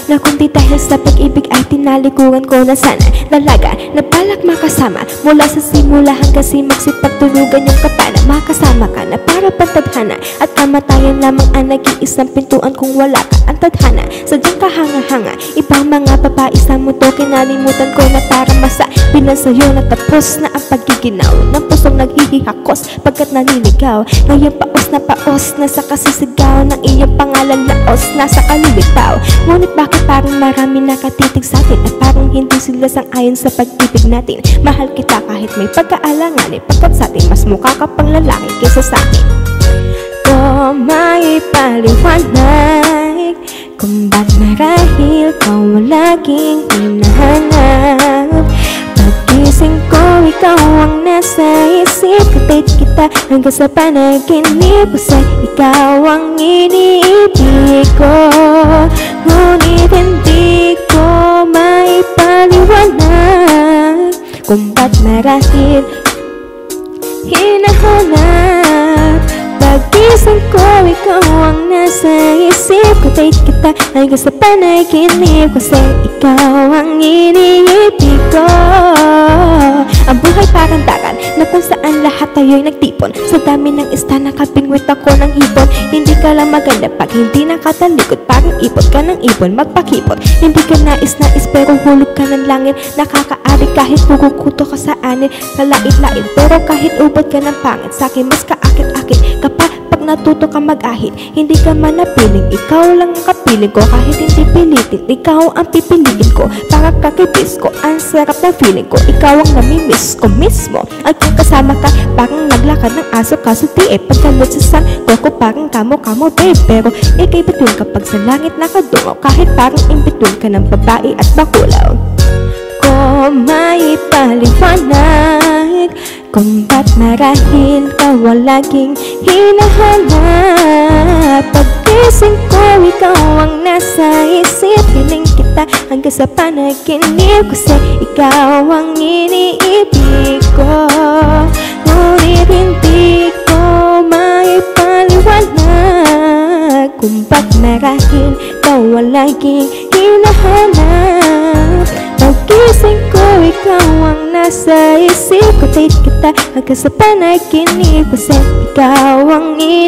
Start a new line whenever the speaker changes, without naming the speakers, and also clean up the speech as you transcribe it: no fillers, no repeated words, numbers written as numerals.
Na kundi dahil sa pag-ibig ay tinalikuran ko na sana dalaga na balak makasama mula sa simula hanggang magsipagtulugan yung kapana. Makasama ka na para patadhana at kamatayan lamang ang nag-iisang pintuan kung wala ka ang tadhana. Sadyang kahanga-hanga ibang mga babae sa mundo, kinalimutan ko na para bilang sa'yo natapos na ang pagiginaw ng pusong naghihihakos pagkat naniligaw. Ngayon paos na sa kasisigaw ng iyong pangalan, laos na sa kalilitaw. Ngunit bakit parang marami nakatitig sa'tin at parang hindi sila sang-ayon sa pag-ibig natin? Mahal kita kahit may pagkaalanganin, pagkat sa'tin mas mukha ka pang lalaki kaysa sa'kin. Kung may paliwanag kung ba't marahil kau laging hinahanap, pagising ko ikaw ang nasa isip. Katid kita hanggang sa panaginip, kasi ikaw ang iniibig ko. Ngunit hindi ko may paliwanag kung ba't marahil hinahanap. Pagising ko ikaw ang nasa isip. Katid kita hanggang sa panaginip, kasi ikaw ang iniibig ko. Ang buhay parang dagat na kung saan lahat tayo'y nagtipon. Sa dami ng isda nakapingwit ako ng hipon. Hindi ka lang maganda pag hindi nakatalikod, parang ipot ka ng ibon magpakipot. Hindi ka nais-nais pero hulog ka ng langit. Nakakaari kahit pugukuto ka sa anil, kalait-lait pero kahit ubod ka ng pangit. Sa'kin mas kaakit-akit kapag natuto ka mag-ahit. Hindi ka man napiling, ikaw lang ang kapiling ko. Kahit hindi pilitin, ikaw ang pipiliin ko. Para kakibis ko, ang sarap na feeling ko. Ikaw ang namimiss ko mismo. At kung kasama ka, parang naglakad ng aso. Kaso di pagkalot sa sangko ko, parang kamo-kamo babe. Pero ikay between kapag sa langit nakadungo, kahit parang in between ka ng babae at bakulaw. Kung may paliwanag kung ba't marahil ka laging hinahanap, pagising ko ikaw ang nasa isip. Hiling kita hanggang sa panaginip, kasi ikaw ang iniibig ko. Ngunit hindi ko may paliwanag kung ba't marahil ka laging hinahanap. Pagising ko ikaw ang nasa isip. Katid kita hanggang sa panaginip, kasi ikaw ang iniibig